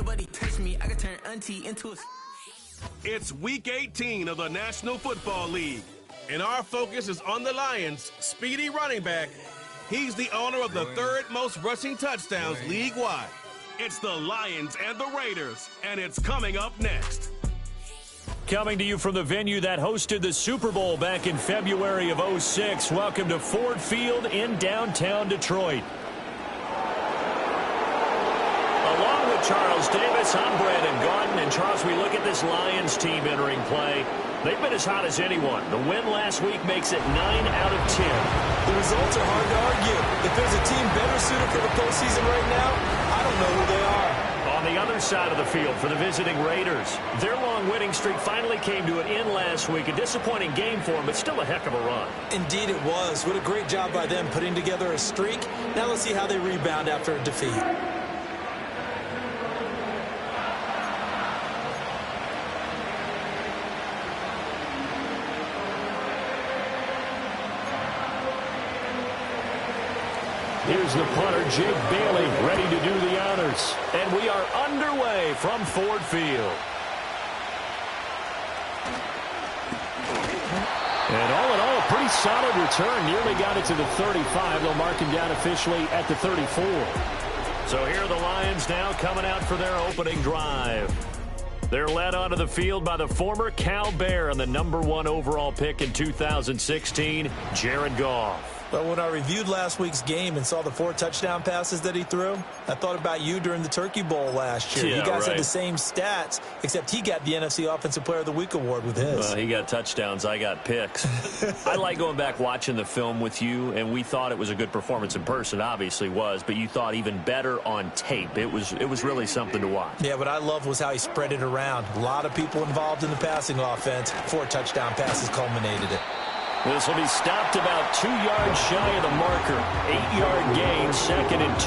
nobody touch me. I could turn auntie into a... It's Week 18 of the National Football League, and our focus is on the Lions' speedy running back. He's the owner of the third most rushing touchdowns league-wide. It's the Lions and the Raiders, and it's coming up next. Coming to you from the venue that hosted the Super Bowl back in February of '06. Welcome to Ford Field in downtown Detroit. Along with Charles Davis, I'm Brandon Gaudin. And Charles, we look at this Lions team entering play. They've been as hot as anyone. The win last week makes it 9 out of 10. The results are hard to argue. If there's a team better suited for the postseason right now, I don't know who they are. On the other side of the field for the visiting Raiders, their long winning streak finally came to an end last week. A disappointing game for them, but still a heck of a run. Indeed it was. What a great job by them putting together a streak. Now let's see how they rebound after a defeat. Here's the punter, Jake Bailey, ready to do the honors. And we are underway from Ford Field. And all in all, a pretty solid return. Nearly got it to the 35. They'll mark him down officially at the 34. So here are the Lions now coming out for their opening drive. They're led onto the field by the former Cal Bear and the #1 overall pick in 2016, Jared Goff. But when I reviewed last week's game and saw the 4 touchdown passes that he threw, I thought about you during the Turkey Bowl last year. Yeah, you guys right. had the same stats, except he got the NFC Offensive Player of the Week award with his. He got touchdowns. I got picks. I like going back watching the film with you, and we thought it was a good performance in person. Obviously was, but you thought even better on tape. It was really something to watch. Yeah, what I loved was how he spread it around. A lot of people involved in the passing offense. 4 touchdown passes culminated it. This will be stopped about 2 yards shy of the marker. 8-yard gain, 2nd and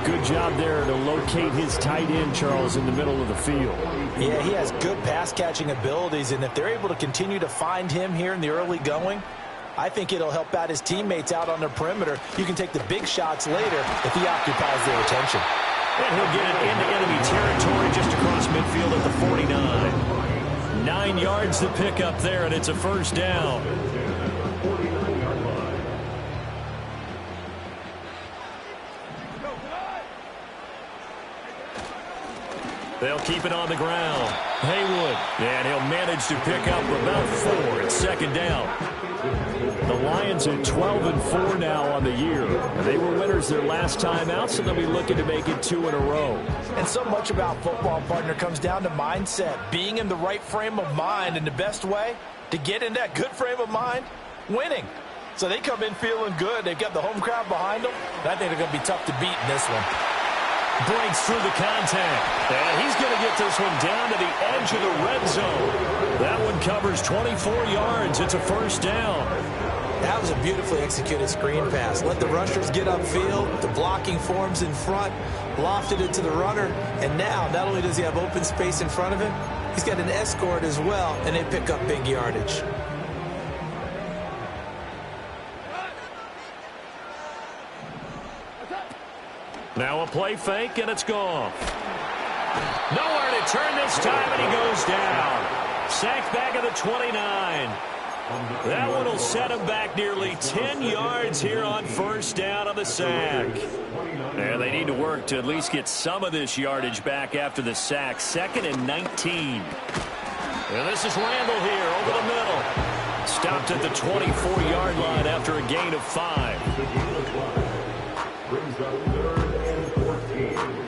2. Good job there to locate his tight end, Charles, in the middle of the field. Yeah, he has good pass-catching abilities, and if they're able to continue to find him here in the early going, I think it'll help out his teammates out on the perimeter. You can take the big shots later if he occupies their attention. And he'll get it into enemy territory just across midfield at the 49. 9 yards to pick up there, and it's a first down. They'll keep it on the ground. Haywood, and he'll manage to pick up about 4. It's 2nd down. The Lions are 12-4 now on the year. They were winners their last time out, so they'll be looking to make it 2 in a row. And so much about football, partner, comes down to mindset. Being in the right frame of mind, and the best way to get in that good frame of mind, winning. So they come in feeling good. They've got the home crowd behind them. And I think they're going to be tough to beat in this one. Breaks through the contact. And he's going to get this one down to the edge of the red zone. That one covers 24 yards. It's a first down. That was a beautifully executed screen pass. Let the rushers get upfield. The blocking forms in front. Lofted it to the runner. And now, not only does he have open space in front of him, he's got an escort as well, and they pick up big yardage. Now a play fake, and it's gone. Nowhere to turn this time, and he goes down. Sacked back at the 29. That one will set him back nearly 10 yards here on first down on the sack. And they need to work to at least get some of this yardage back after the sack. 2nd and 19. And this is Randall here over the middle. Stopped at the 24-yard line after a gain of 5. Brings up 3rd and 14.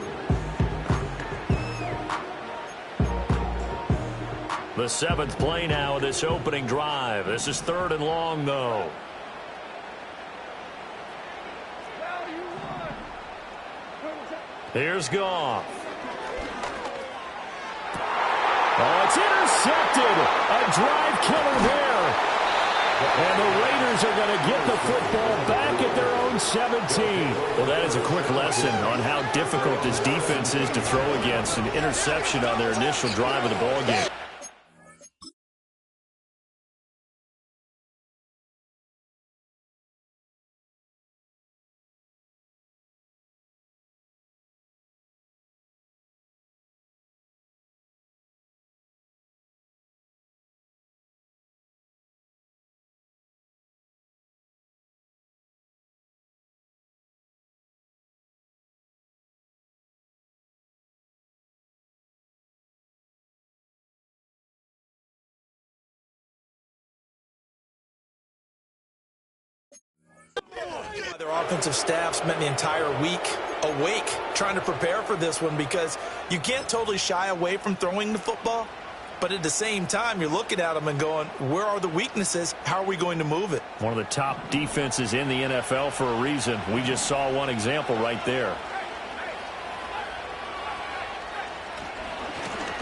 The 7th play now of this opening drive. This is 3rd and long, though. Here's Goff. Oh, it's intercepted. A drive killer there. And the Raiders are going to get the football back at their own 17. Well, that is a quick lesson on how difficult this defense is to throw against. An interception on their initial drive of the ballgame. Their offensive staff spent the entire week awake trying to prepare for this one because you can't totally shy away from throwing the football, but at the same time, you're looking at them and going, where are the weaknesses? How are we going to move it? One of the top defenses in the NFL for a reason. We just saw one example right there.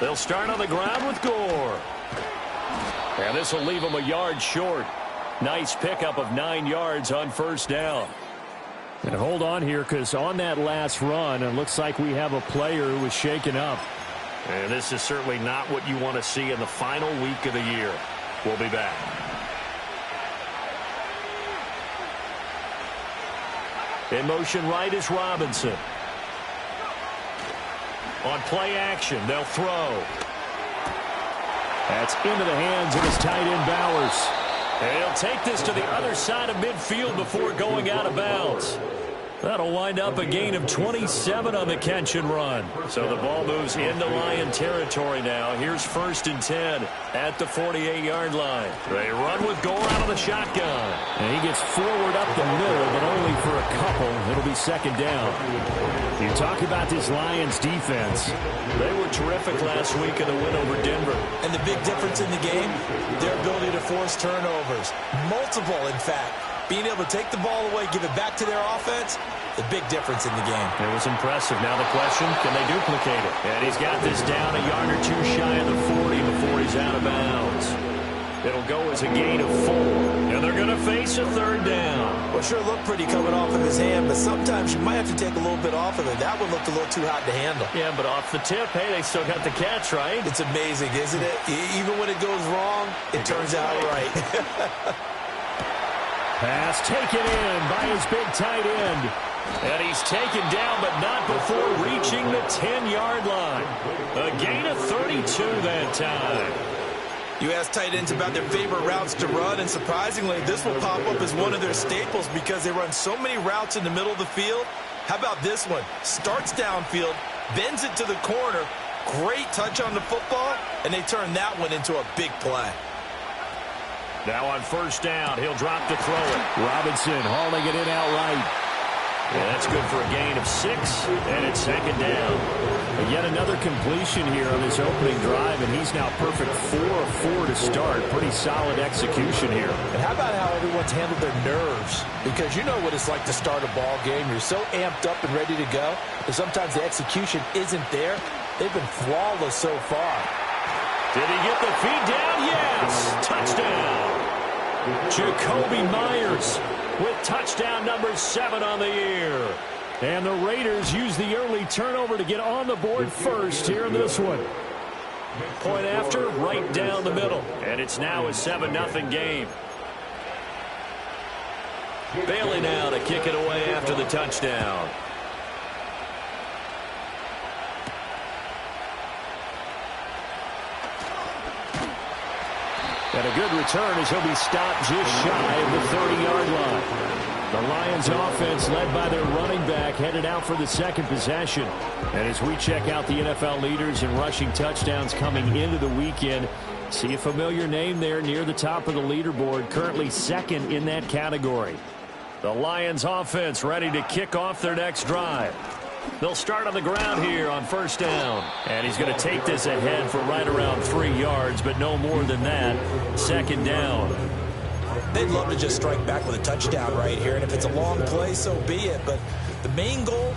They'll start on the ground with Gore. And this will leave them a yard short. Nice pickup of 9 yards on first down. And hold on here, because on that last run, it looks like we have a player who was shaken up. And this is certainly not what you want to see in the final week of the year. We'll be back. In motion right is Robinson. On play action, they'll throw. That's into the hands of his tight end Bowers. And he'll take this to the other side of midfield before going out of bounds. That'll wind up a gain of 27 on the catch and run. So the ball moves into Lion territory now. Here's 1st and 10 at the 48-yard line. They run with Gore out of the shotgun. And he gets forward up the middle, but only for a couple. It'll be 2nd down. You talk about this Lions defense. They were terrific last week in the win over Denver. And the big difference in the game, their ability to force turnovers. Multiple, in fact. Being able to take the ball away, give it back to their offense, the big difference in the game. It was impressive. Now the question, can they duplicate it? And he's got this down a yard or two shy of the 40 before he's out of bounds. It'll go as a gain of 4. And they're going to face a 3rd down. Well, sure looked pretty coming off of his hand, but sometimes you might have to take a little bit off of it. That one looked a little too hot to handle. Yeah, but off the tip, hey, they still got the catch, right? It's amazing, isn't it? Even when it goes wrong, it turns out right. Pass taken in by his big tight end. And he's taken down, but not before reaching the 10-yard line. A gain of 32 that time. You ask tight ends about their favorite routes to run, and surprisingly, this will pop up as one of their staples because they run so many routes in the middle of the field. How about this one? Starts downfield, bends it to the corner, great touch on the football, and they turn that one into a big play. Now on 1st down, he'll drop to throw it. Robinson hauling it in outright. Yeah, that's good for a gain of 6, and it's 2nd down. And yet another completion here on this opening drive, and he's now perfect 4 of 4 to start. Pretty solid execution here. And how about how everyone's handled their nerves? Because you know what it's like to start a ball game. You're so amped up and ready to go, and sometimes the execution isn't there. They've been flawless so far. Did he get the feet down? Yes! Touchdown! Jacoby Myers with touchdown number 7 on the year. And the Raiders use the early turnover to get on the board first here in this one. Point after, right down the middle. And it's now a 7-0 game. Bailey now to kick it away after the touchdown. And a good return as he'll be stopped just shy of the 30-yard line. The Lions offense led by their running back headed out for the 2nd possession. And as we check out the NFL leaders in rushing touchdowns coming into the weekend, see a familiar name there near the top of the leaderboard, currently 2nd in that category. The Lions offense ready to kick off their next drive. They'll start on the ground here on 1st down. And he's going to take this ahead for right around 3 yards, but no more than that. 2nd down. They'd love to just strike back with a touchdown right here, and if it's a long play, so be it. But the main goal,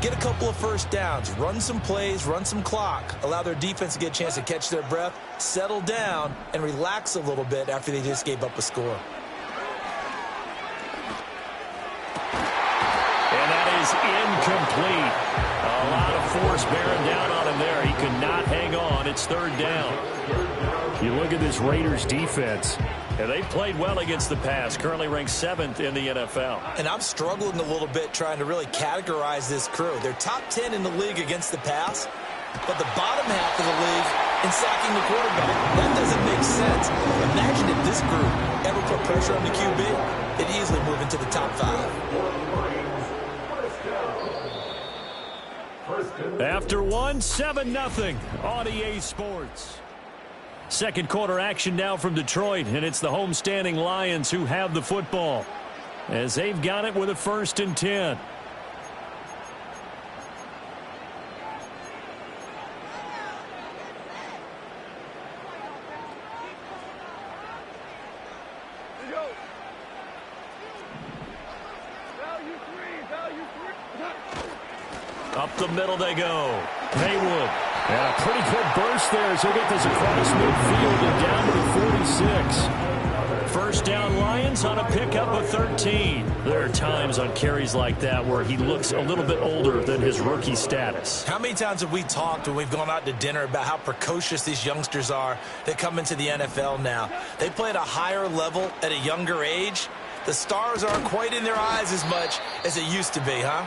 get a couple of 1st downs, run some plays, run some clock, allow their defense to get a chance to catch their breath, settle down, and relax a little bit after they just gave up a score. Incomplete. A lot of force bearing down on him there. He could not hang on. It's 3rd down. You look at this Raiders defense. And they've played well against the pass. Currently ranked 7th in the NFL. And I'm struggling a little bit trying to really categorize this crew. They're top 10 in the league against the pass, but the bottom half of the league in sacking the quarterback. That doesn't make sense. Imagine if this group ever put pressure on the QB, they'd easily move into the top 5. After 7-0 on EA Sports. 2nd quarter action now from Detroit, and it's the homestanding Lions who have the football. as they've got it with a 1st and 10. Up the middle they go. Haywood. And a pretty good burst there as he'll get this across midfield and down to the 46. First down Lions on a pickup of 13. There are times on carries like that where he looks a little bit older than his rookie status. How many times have we talked when we've gone out to dinner about how precocious these youngsters are that come into the NFL now? They play at a higher level at a younger age. The stars aren't quite in their eyes as much as it used to be, huh?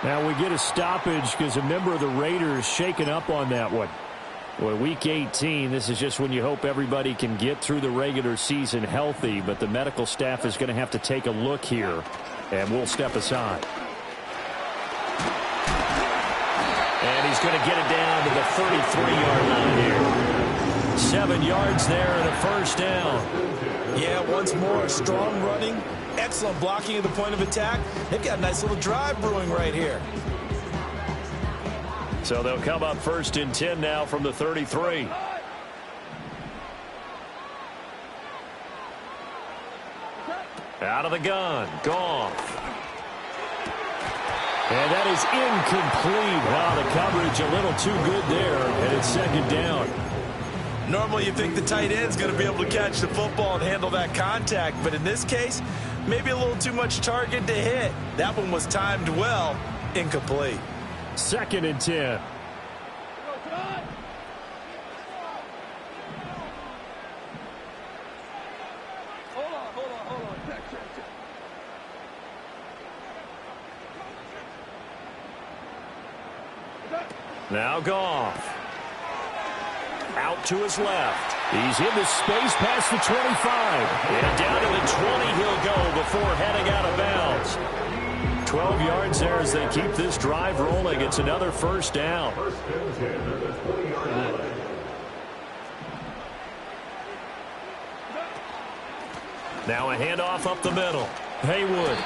Now we get a stoppage because a member of the Raiders shaken up on that one. Well, Week 18, this is just when you hope everybody can get through the regular season healthy, but the medical staff is going to have to take a look here, and we'll step aside. And he's going to get it down to the 33-yard line here. 7 yards there and a 1st down. Yeah, once more, strong running, excellent blocking at the point of attack. They've got a nice little drive brewing right here. So they'll come up 1st and 10 now from the 33. Out of the gun, Goff. And that is incomplete. Wow, the coverage a little too good there, and it's 2nd down. Normally you think the tight end's going to be able to catch the football and handle that contact, but in this case, maybe a little too much target to hit. That one was timed well, incomplete. 2nd and 10. Now Goff. Out to his left. He's into space past the 25. And down to the 20 he'll go before heading out of bounds. 12 yards there as they keep this drive rolling. It's another 1st down. Now a handoff up the middle. Haywood.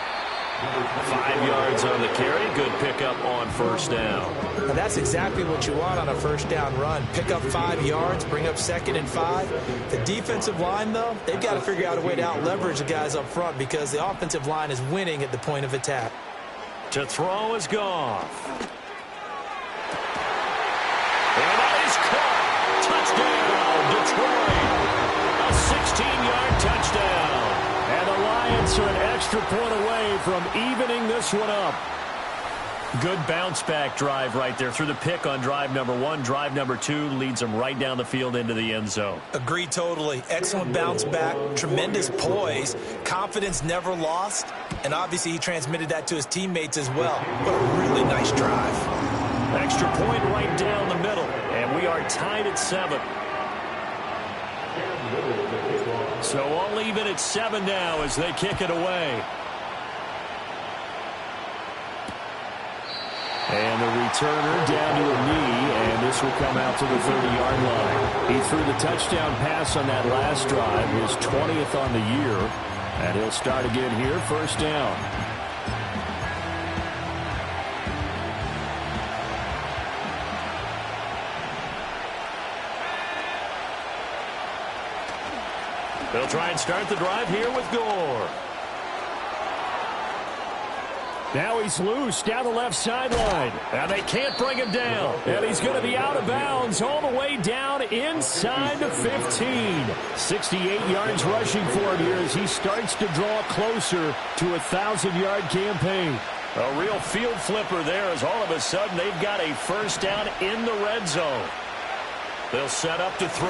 5 yards on the carry. Good pickup on 1st down. Now that's exactly what you want on a 1st down run. Pick up 5 yards, bring up 2nd and 5. The defensive line, though, they've got to figure out a way to out-leverage the guys up front because the offensive line is winning at the point of attack. To throw is Goff. And that is caught. Touchdown, Detroit. A 16-yard touchdown. And the Lions are an extra point away from evening this one up. Good bounce-back drive right there through the pick on drive number 1. Drive number 2 leads them right down the field into the end zone. Agree totally. Excellent bounce back, tremendous poise, confidence never lost, and obviously he transmitted that to his teammates as well. What a really nice drive. Extra point right down the middle, and we are tied at 7. So all even at 7 now as they kick it away. And the returner down to a knee, and this will come out to the 30-yard line. He threw the touchdown pass on that last drive, his 20th on the year, and he'll start again here, 1st down. They'll try and start the drive here with Gore. Now he's loose down the left sideline. And they can't bring him down. And he's going to be out of bounds all the way down inside the 15. 68 yards rushing for him here as he starts to draw closer to a 1,000-yard campaign. A real field flipper there as all of a sudden they've got a 1st down in the red zone. They'll set up to throw.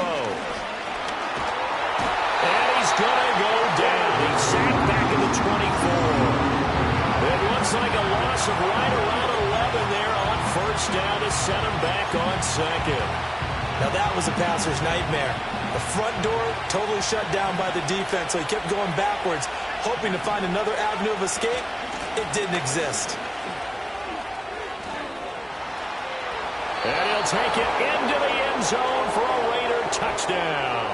And he's going to go down. He's sacked back at the 24. It looks like a loss of right around 11 there on 1st down to set him back on 2nd. Now that was a passer's nightmare. The front door totally shut down by the defense, so he kept going backwards, hoping to find another avenue of escape. It didn't exist. And he'll take it into the end zone for a Raider touchdown.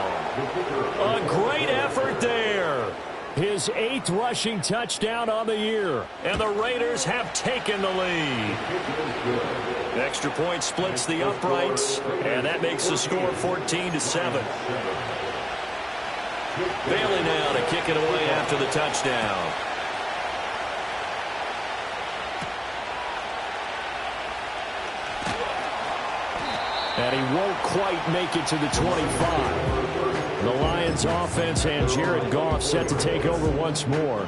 A great effort there. His 8th rushing touchdown on the year. And the Raiders have taken the lead. Extra point splits the uprights, and that makes the score 14-7. Bailey now to kick it away after the touchdown. And he won't quite make it to the 25. The Lions offense and Jared Goff set to take over once more.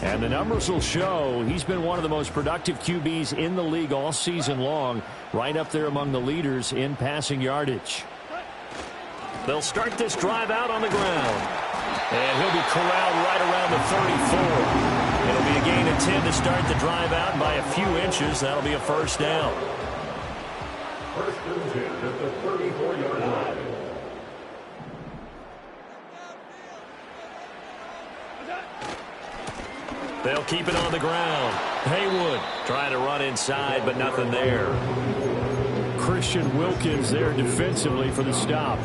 And the numbers will show he's been one of the most productive QBs in the league all season long, right up there among the leaders in passing yardage. They'll start this drive out on the ground. And he'll be corralled right around the 34. It'll be a gain of 10 to start the drive out, and by a few inches, that'll be a first down. First and 10 at the 34-yard line. They'll keep it on the ground. Haywood trying to run inside, but nothing there. Christian Wilkins there defensively for the stop.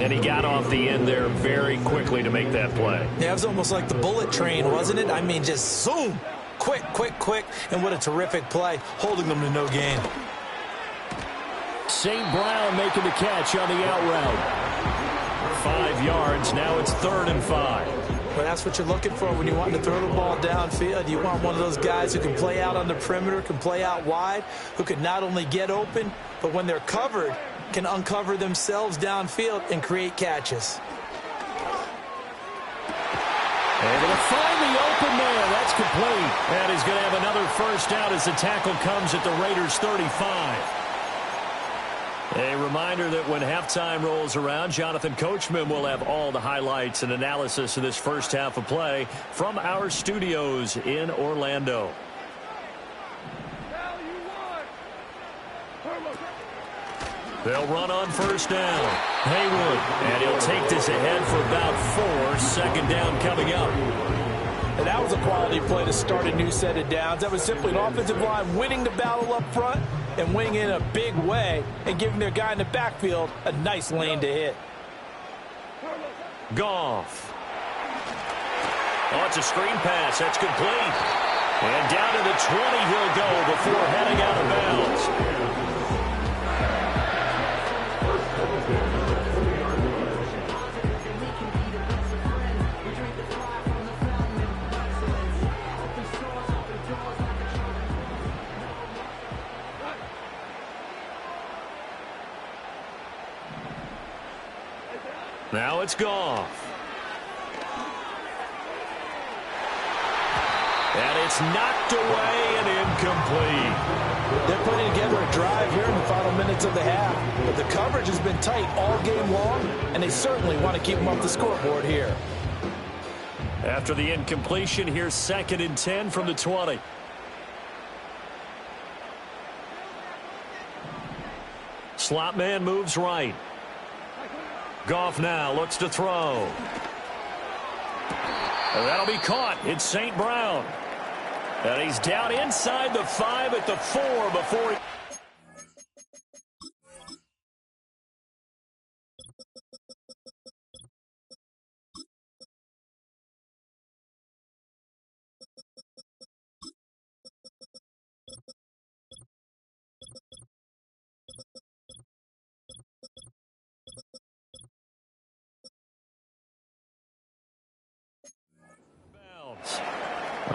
And he got off the end there very quickly to make that play. Yeah, it was almost like the bullet train, wasn't it? I mean, just zoom. Quick, quick, quick. And what a terrific play, holding them to no gain. St. Brown making the catch on the out route. 5 yards. Now it's 3rd and 5. But that's what you're looking for when you want to throw the ball downfield. You want one of those guys who can play out on the perimeter, can play out wide, who can not only get open, but when they're covered, can uncover themselves downfield and create catches. Able to find the open man. That's complete. And he's going to have another first down as the tackle comes at the Raiders' 35. A reminder that when halftime rolls around, Jonathan Coachman will have all the highlights and analysis of this first half of play from our studios in Orlando. They'll run on first down. Haywood, and he'll take this ahead for about 4. Second down coming up. And that was a quality play to start a new set of downs. That was simply an offensive line winning the battle up front and winning in a big way and giving their guy in the backfield a nice lane to hit. Goff. Oh, it's a screen pass. That's complete. And down to the 20 he'll go before heading out of bounds. Now it's Goff. And it's knocked away and incomplete. They're putting together a drive here in the final minutes of the half. But the coverage has been tight all game long, and they certainly want to keep them off the scoreboard here. After the incompletion, here's 2nd and 10 from the 20. Slot man moves right. Goff now looks to throw. And that'll be caught. It's St. Brown. And he's down inside the 5 at the 4 before he...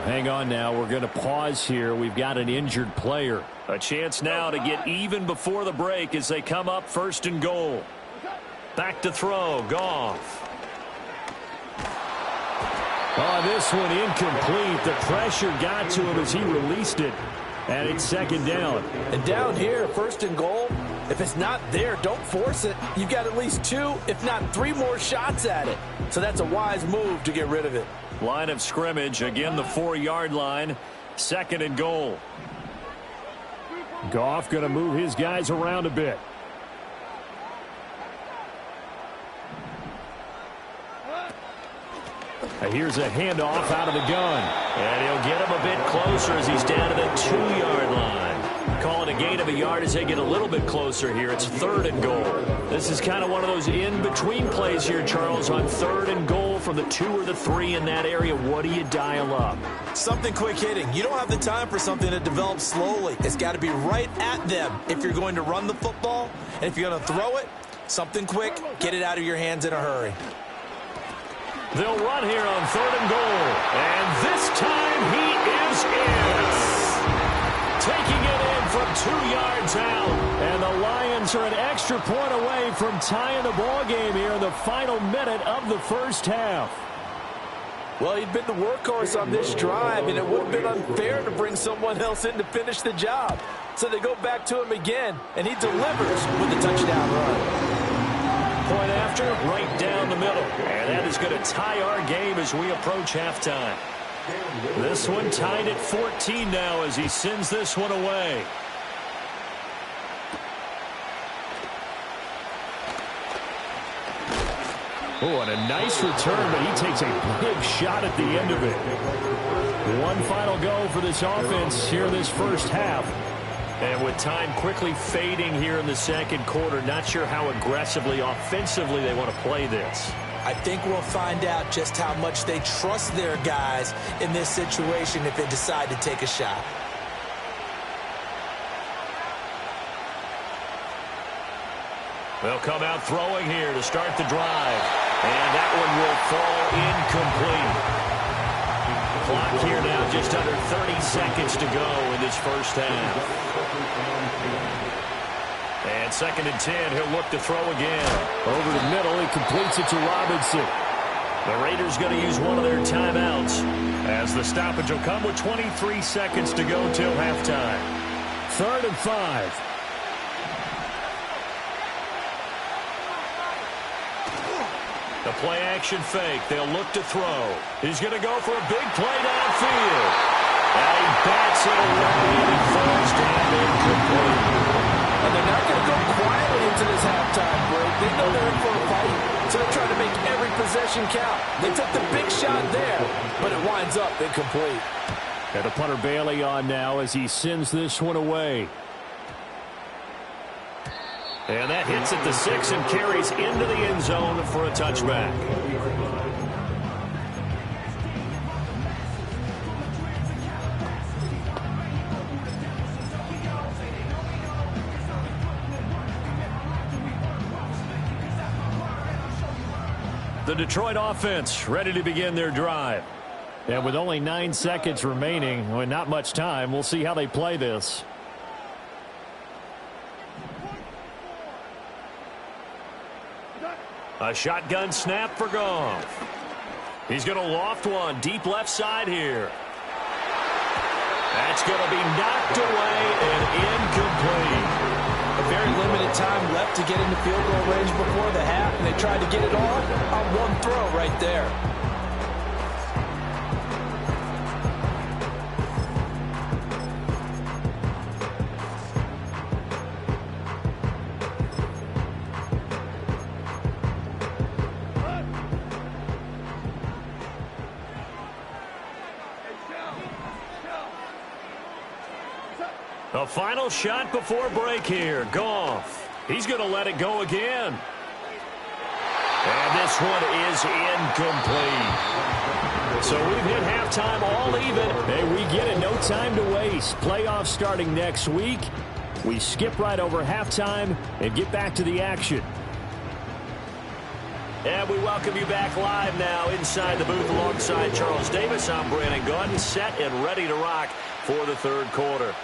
Hang on now. We're going to pause here. We've got an injured player. A chance now to get even before the break as they come up 1st and goal. Back to throw. Goff. Oh, this one incomplete. The pressure got to him as he released it. And it's 2nd down. And down here, 1st and goal, if it's not there, don't force it. You've got at least 2, if not 3 more shots at it. So that's a wise move to get rid of it. Line of scrimmage, again the 4-yard line. 2nd and goal. Goff going to move his guys around a bit. Here's a handoff out of the gun. And he'll get him a bit closer as he's down to the 2-yard line. Call it a gain of a yard as they get a little bit closer here. It's 3rd and goal. This is kind of one of those in-between plays here, Charles, on 3rd and goal from the 2 or the 3 in that area. What do you dial up? Something quick hitting. You don't have the time for something that develops slowly. It's got to be right at them if you're going to run the football. And if you're going to throw it, something quick, get it out of your hands in a hurry. They'll run here on 3rd and goal. And this time he is in. Taking it in from 2 yards out. And the Lions are an extra point away from tying the ball game here in the final minute of the first half. Well, he'd been the workhorse on this drive, and it would have been unfair to bring someone else in to finish the job. So they go back to him again, and he delivers with a touchdown run. Point after, right down the middle. And that is going to tie our game as we approach halftime. This one tied at 14 now as he sends this one away. Oh, and a nice return, but he takes a big shot at the end of it. One final go for this offense here in this first half. And with time quickly fading here in the second quarter, not sure how aggressively, offensively they want to play this. I think we'll find out just how much they trust their guys in this situation if they decide to take a shot. They'll come out throwing here to start the drive. And that one will fall incomplete. Clock here now just under 30 seconds to go in this first half. And 2nd and 10, he'll look to throw again. Over the middle, he completes it to Robinson. The Raiders going to use one of their timeouts as the stoppage will come with 23 seconds to go till halftime. 3rd and 5. The play-action fake. They'll look to throw. He's going to go for a big play downfield. And he bats it away and he falls down incomplete. And they're not going to go quietly into this halftime break. They know they're in for a fight, so they're trying to make every possession count. They took the big shot there, but it winds up incomplete. And the punter Bailey on now as he sends this one away. And that hits at the 6 and carries into the end zone for a touchback. The Detroit offense ready to begin their drive. And with only 9 seconds remaining, with not much time, we'll see how they play this. A shotgun snap for Goff. He's going to loft one deep left side here. That's going to be knocked away and incomplete. A very limited time left to get into field goal range before the half, and they tried to get it all on one throw right there. A final shot before break here. Goff. He's going to let it go again. And this one is incomplete. So we've hit halftime all even. Hey, we get it. No time to waste. Playoffs starting next week. We skip right over halftime and get back to the action. And we welcome you back live now inside the booth alongside Charles Davis. I'm Brandon Gunn, set and ready to rock for the third quarter.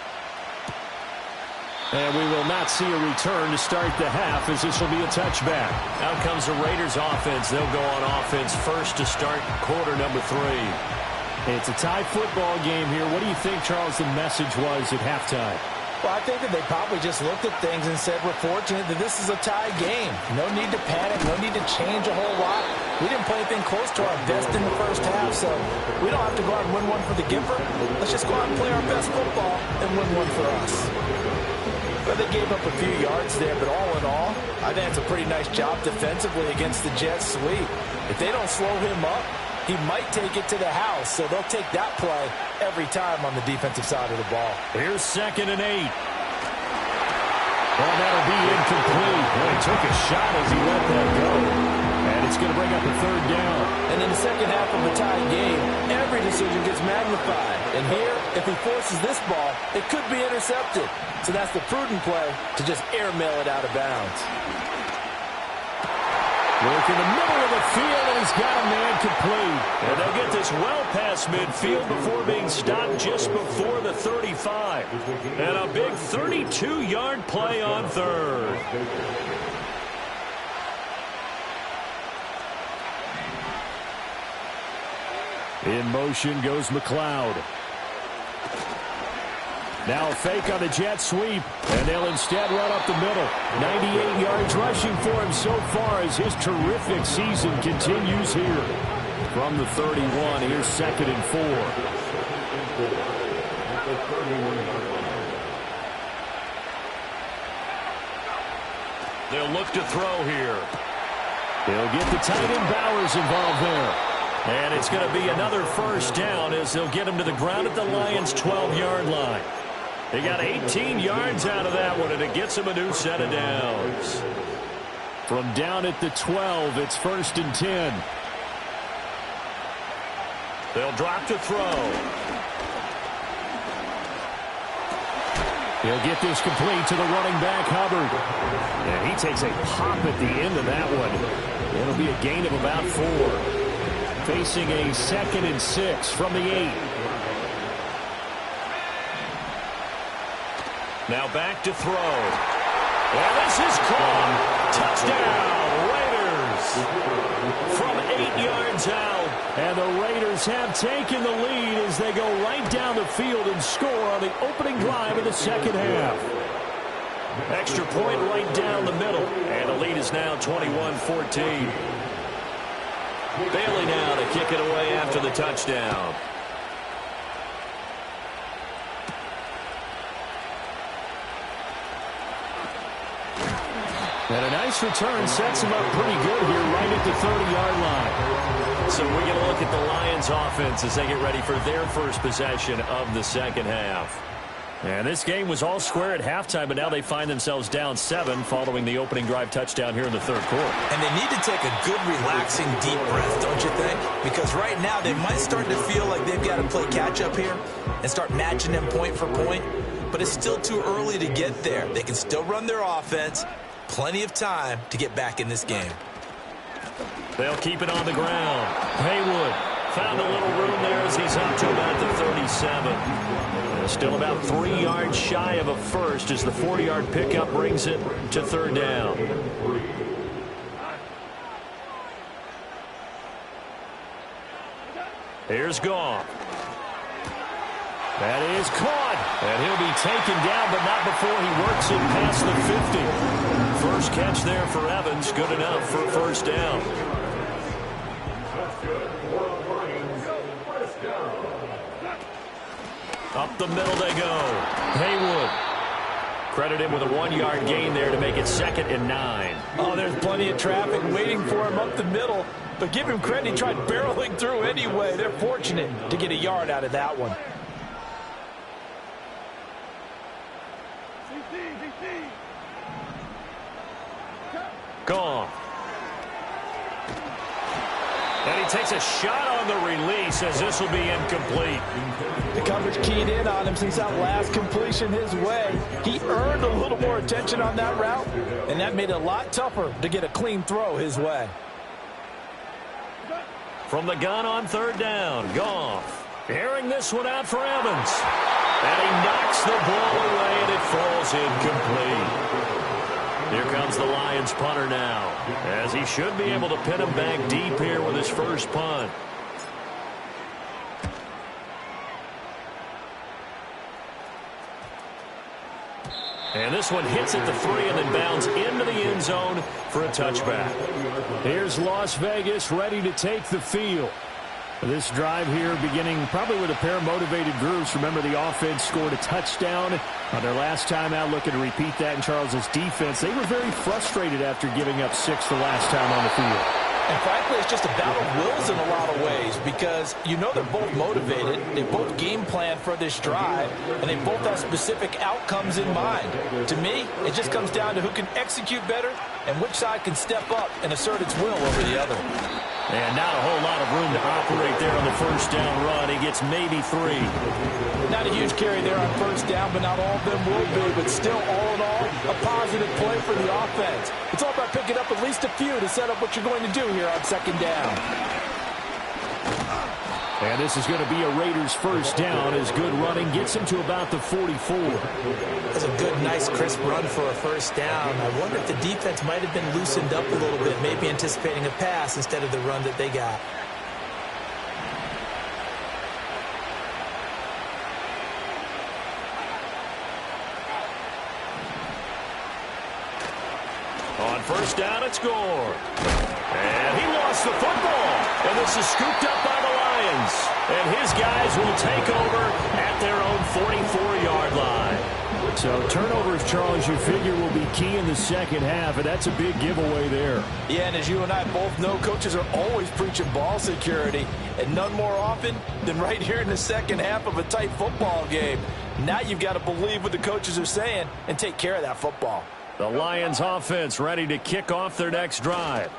And we will not see a return to start the half as this will be a touchback. Out comes the Raiders offense. They'll go on offense first to start quarter number 3. It's a tie football game here. What do you think, Charles, the message was at halftime? Well, I think that they probably just looked at things and said, we're fortunate that this is a tie game. No need to panic. No need to change a whole lot. We didn't play anything close to our best in the first half, so we don't have to go out and win one for the giver. Let's just go out and play our best football and win one for us. Well, they gave up a few yards there, but all in all, I think it's a pretty nice job defensively against the Jets sweep. If they don't slow him up, he might take it to the house, so they'll take that play every time on the defensive side of the ball. Here's 2nd and 8. incomplete. Well, he took a shot as he let that go. And it's going to bring up a third down. And in the second half of a tied game, every decision gets magnified. And here, if he forces this ball, it could be intercepted. So that's the prudent play to just airmail it out of bounds. Work in the middle of the field, and he's got a man complete. And they'll get this well past midfield before being stopped just before the 35. And a big 32-yard play on third. In motion goes McLeod. Now a fake on the jet sweep, and they'll instead run up the middle. 98 yards rushing for him so far as his terrific season continues here. From the 31, here's 2nd and 4. They'll look to throw here. They'll get the tight end Bowers involved there. And it's going to be another first down as they'll get him to the ground at the Lions' 12-yard line. They got 18 yards out of that one, and it gets them a new set of downs. From down at the 12, it's 1st and 10. They'll drop to throw. He'll get this complete to the running back, Hubbard. And he takes a pop at the end of that one. It'll be a gain of about 4. Facing a 2nd and 6 from the 8. Now back to throw. And this is caught. Touchdown, Raiders. From 8 yards out. And the Raiders have taken the lead as they go right down the field and score on the opening drive of the second half. Extra point right down the middle. And the lead is now 21-14. Bailey now to kick it away after the touchdown. And a nice return sets him up pretty good here right at the 30-yard line. So we're going to look at the Lions offense as they get ready for their first possession of the second half. And this game was all square at halftime, but now they find themselves down 7 following the opening drive touchdown here in the third quarter. And they need to take a good, relaxing, deep breath, don't you think? Because right now they might start to feel like they've got to play catch-up here and start matching them point for point. But it's still too early to get there. They can still run their offense. Plenty of time to get back in this game. They'll keep it on the ground. Haywood found a little room there as he's up to about the 37. Still about 3 yards shy of a first as the 40-yard pickup brings it to third down. Here's Goff. That is caught. And he'll be taken down, but not before he works it past the 50. First catch there for Evans. Good enough for a first down. Up the middle they go. Haywood. Credit him with a 1-yard gain there to make it 2nd and 9. Oh, there's plenty of traffic waiting for him up the middle. But give him credit, he tried barreling through anyway. They're fortunate to get a yard out of that one. Gone. And he takes a shot on the release as this will be incomplete. The coverage keyed in on him since that last completion his way. He earned a little more attention on that route, and that made it a lot tougher to get a clean throw his way. From the gun on third down, Goff. Airing this one out for Evans. And he knocks the ball away, and it falls incomplete. Here comes the Lions punter now, as he should be able to pin him back deep here with his first punt. And this one hits at the 3 and then bounds into the end zone for a touchback. Here's Las Vegas ready to take the field. This drive here beginning probably with a pair of motivated groups. Remember, the offense scored a touchdown on their last time out, looking to repeat that in Charles's defense. They were very frustrated after giving up 6 the last time on the field. And frankly, it's just a battle of wills in a lot of ways because you know they're both motivated, they both game plan for this drive, and they both have specific outcomes in mind. To me, it just comes down to who can execute better and which side can step up and assert its will over the other. And not a whole lot of room to operate there on the first down run. He gets maybe 3. Not a huge carry there on first down, but not all of them will be. But still, all in all, a positive play for the offense. It's all about picking up at least a few to set up what you're going to do here on second down. And this is going to be a Raiders first down as good running gets him to about the 44. That's a good, nice, crisp run for a first down. I wonder if the defense might have been loosened up a little bit, maybe anticipating a pass instead of the run that they got. On first down, it's Gore. And he lost the football. And this is scooped up by the Lions. And his guys will take over at their own 44-yard line. So turnovers, Charles, you figure will be key in the second half, and that's a big giveaway there. Yeah, and as you and I both know, coaches are always preaching ball security, and none more often than right here in the second half of a tight football game. Now you've got to believe what the coaches are saying and take care of that football. The Lions offense ready to kick off their next drive.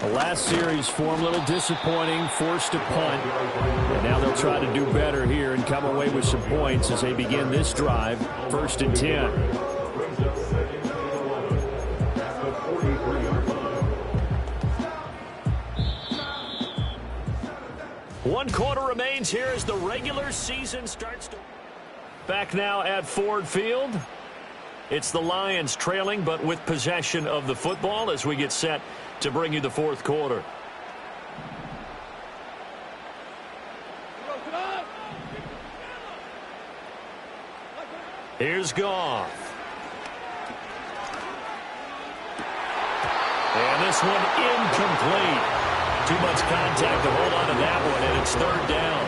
The last series for them a little disappointing, forced a punt. And now they'll try to do better here and come away with some points as they begin this drive. 1st and 10. One quarter remains here as the regular season starts to... Back now at Ford Field. It's the Lions trailing, but with possession of the football as we get set to bring you the fourth quarter. Here's Goff. And this one incomplete. Too much contact to hold on to that one, and it's 3rd down.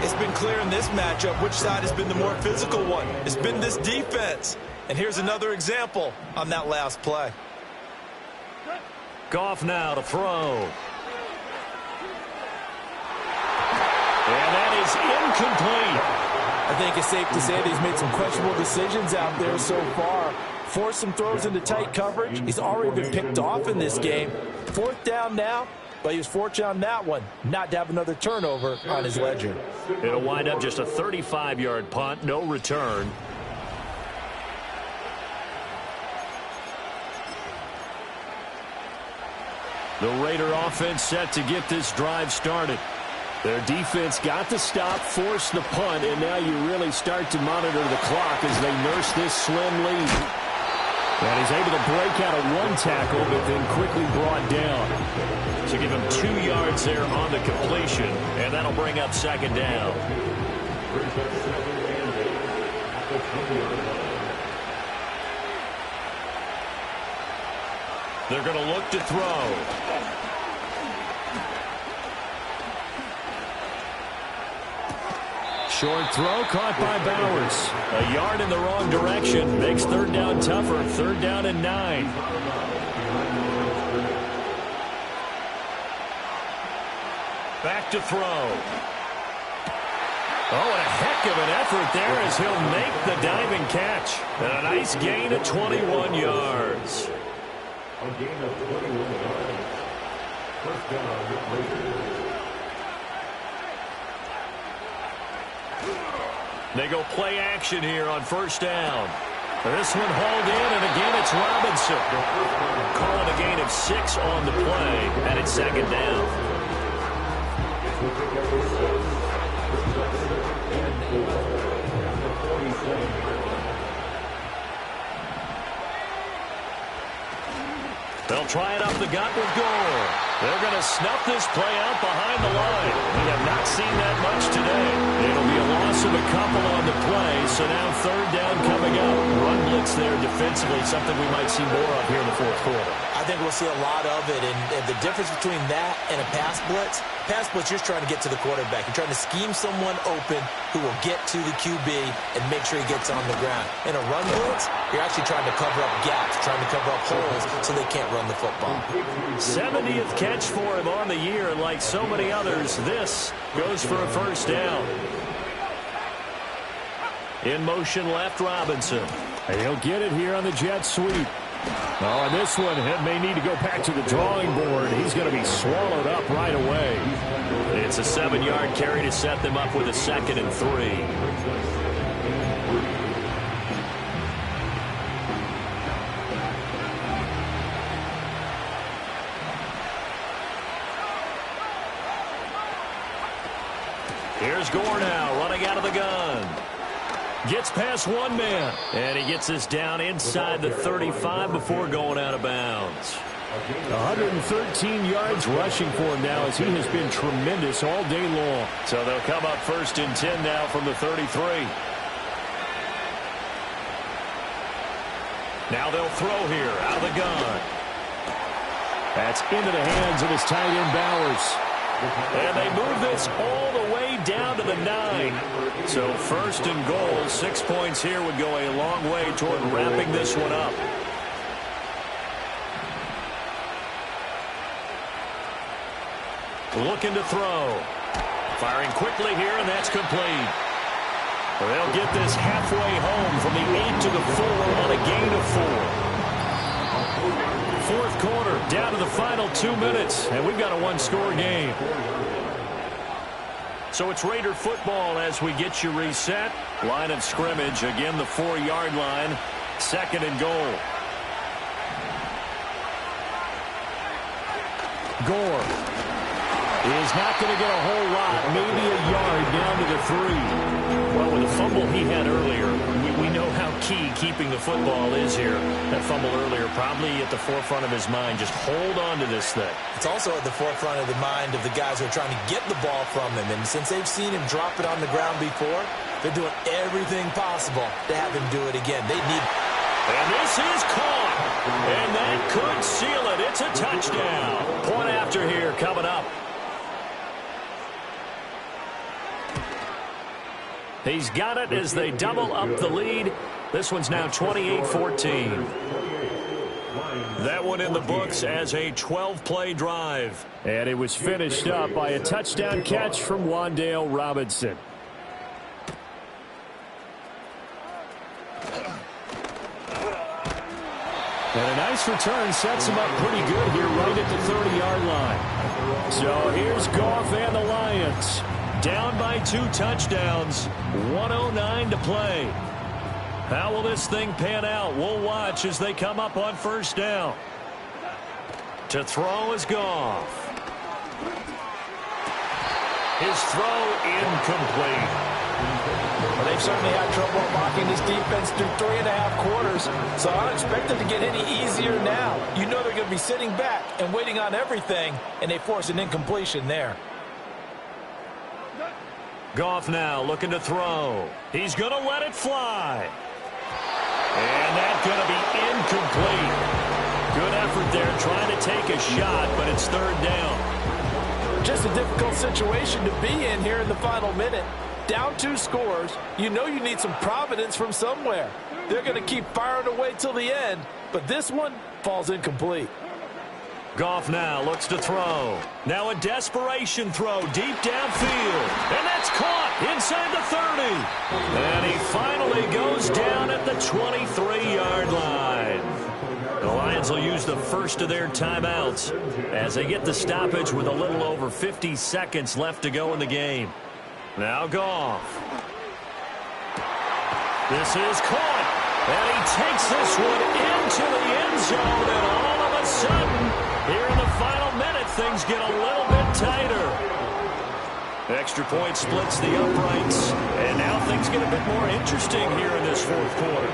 It's been clear in this matchup which side has been the more physical one. It's been this defense. And here's another example on that last play. Goff now to throw. And that is incomplete. I think it's safe to say that he's made some questionable decisions out there so far. Forced some throws into tight coverage. He's already been picked off in this game. 4th down now, but he was fortunate on that one not to have another turnover on his ledger. It'll wind up just a 35-yard punt, no return. The Raider offense set to get this drive started. Their defense got the stop, forced the punt, and now you really start to monitor the clock as they nurse this slim lead. And he's able to break out of one tackle, but then quickly brought down. So give him 2 yards there on the completion, and that'll bring up 2nd down. They're going to look to throw. Short throw caught by Bowers. A yard in the wrong direction makes 3rd down tougher. 3rd down and 9. Back to throw. Oh, and a heck of an effort there as he'll make the diving catch. And a nice gain of 21 yards. A gain of 21 yards. First down, Raiders. They go play action here on 1st down. This one hauled in, and again it's Robinson. Calling a gain of 6 on the play, and it's 2nd down. They'll try it up the gut with Gore. They're going to snuff this play out behind the line. We have not seen that much today. It'll be a loss of a couple on the play, so now third down coming up. Run blitz there defensively, something we might see more of here in the fourth quarter. I think we'll see a lot of it, and the difference between that and a pass blitz, you're trying to get to the quarterback. You're trying to scheme someone open who will get to the QB and make sure he gets on the ground. In a run blitz, you're actually trying to cover up gaps, trying to cover up holes so they can't run the football. 70th catch for him on the year, and like so many others, this goes for a first down. In motion left, Robinson. And he'll get it here on the jet sweep. Oh, and this one may need to go back to the drawing board. He's going to be swallowed up right away. It's a 7-yard carry to set them up with a 2nd and 3. Here's Gore now running out of the gun. Gets past one man, and he gets this down inside the 35 before going out of bounds. 113 yards rushing for him now as he has been tremendous all day long. So they'll come up 1st and 10 now from the 33. Now they'll throw here out of the gun. That's into the hands of his tight end Bowers. And they move this all the way down to the 9. So 1st and goal, 6 points here would go a long way toward wrapping this one up. Looking to throw. Firing quickly here, and that's complete. They'll get this halfway home from the 8 to the 4 on a gain of 4. Fourth quarter, down to the final 2 minutes, and we've got a one-score game. So it's Raider football as we get you reset. Line of scrimmage, again the 4-yard line, 2nd and goal. Gore is not going to get a whole lot, maybe a yard down to the 3. Well, with the fumble he had earlier, we know how key keeping the football is here. That fumble earlier probably at the forefront of his mind. Just hold on to this thing. It's also at the forefront of the mind of the guys who are trying to get the ball from him. And since they've seen him drop it on the ground before, they're doing everything possible to have him do it again. They need... And this is caught. And that could seal it. It's a touchdown. Point after here coming up. He's got it as they double up the lead. This one's now 28-14. That one in the books as a 12-play drive. And it was finished up by a touchdown catch from Wan'Dale Robinson. And a nice return sets him up pretty good here right at the 30-yard line. So here's Goff and the Lions. Down by 2 touchdowns, 1:09 to play. How will this thing pan out? We'll watch as they come up on 1st down. To throw is Goff. His throw incomplete. Well, they've certainly had trouble unlocking this defense through 3.5 quarters, so I don't expect it to get any easier now. You know they're going to be sitting back and waiting on everything, and they force an incompletion there. Goff now looking to throw. He's going to let it fly. And that's going to be incomplete. Good effort there trying to take a shot, but it's 3rd down. Just a difficult situation to be in here in the final minute. Down 2 scores, you know you need some providence from somewhere. They're going to keep firing away till the end, but this one falls incomplete. Goff now looks to throw. Now a desperation throw deep downfield. And that's caught inside the 30. And he finally goes down at the 23-yard line. The Lions will use the first of their timeouts as they get the stoppage with a little over 50 seconds left to go in the game. Now Goff. This is caught. And he takes this one into the end zone. And all of a sudden, here in the final minute, things get a little bit tighter. Extra point splits the uprights. And now things get a bit more interesting here in this 4th quarter.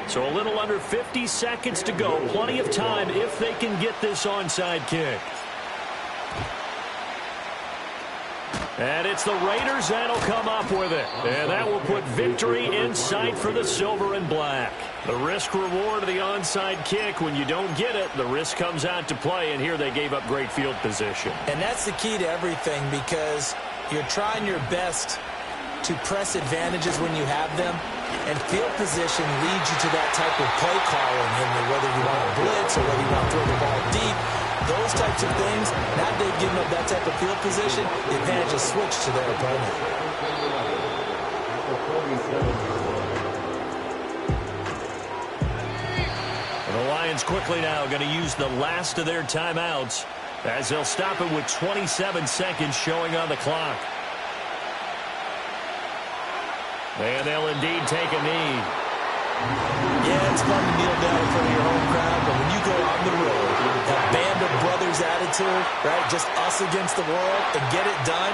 So a little under 50 seconds to go. Plenty of time if they can get this onside kick. And it's the Raiders that'll come up with it. And that will put victory in sight for the silver and black. The risk reward of the onside kick. When you don't get it, the risk comes out to play. And here they gave up great field position. And that's the key to everything, because you're trying your best to press advantages when you have them. And field position leads you to that type of play calling, and whether you want to blitz or whether you want to throw the ball deep, those types of things. Now they've given up that type of field position, the advantage is switched to their opponent. And the Lions quickly now going to use the last of their timeouts as they'll stop it with 27 seconds showing on the clock. And they'll indeed take a knee. Yeah, it's fun to kneel down in front of your home crowd, but when you go on the road, that band of brothers attitude, right, just us against the world, and get it done,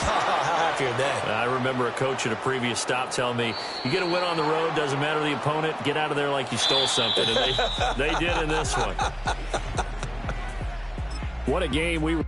how happy are they? I remember a coach at a previous stop telling me, you get a win on the road, doesn't matter the opponent, get out of there like you stole something. And they did in this one. What a game we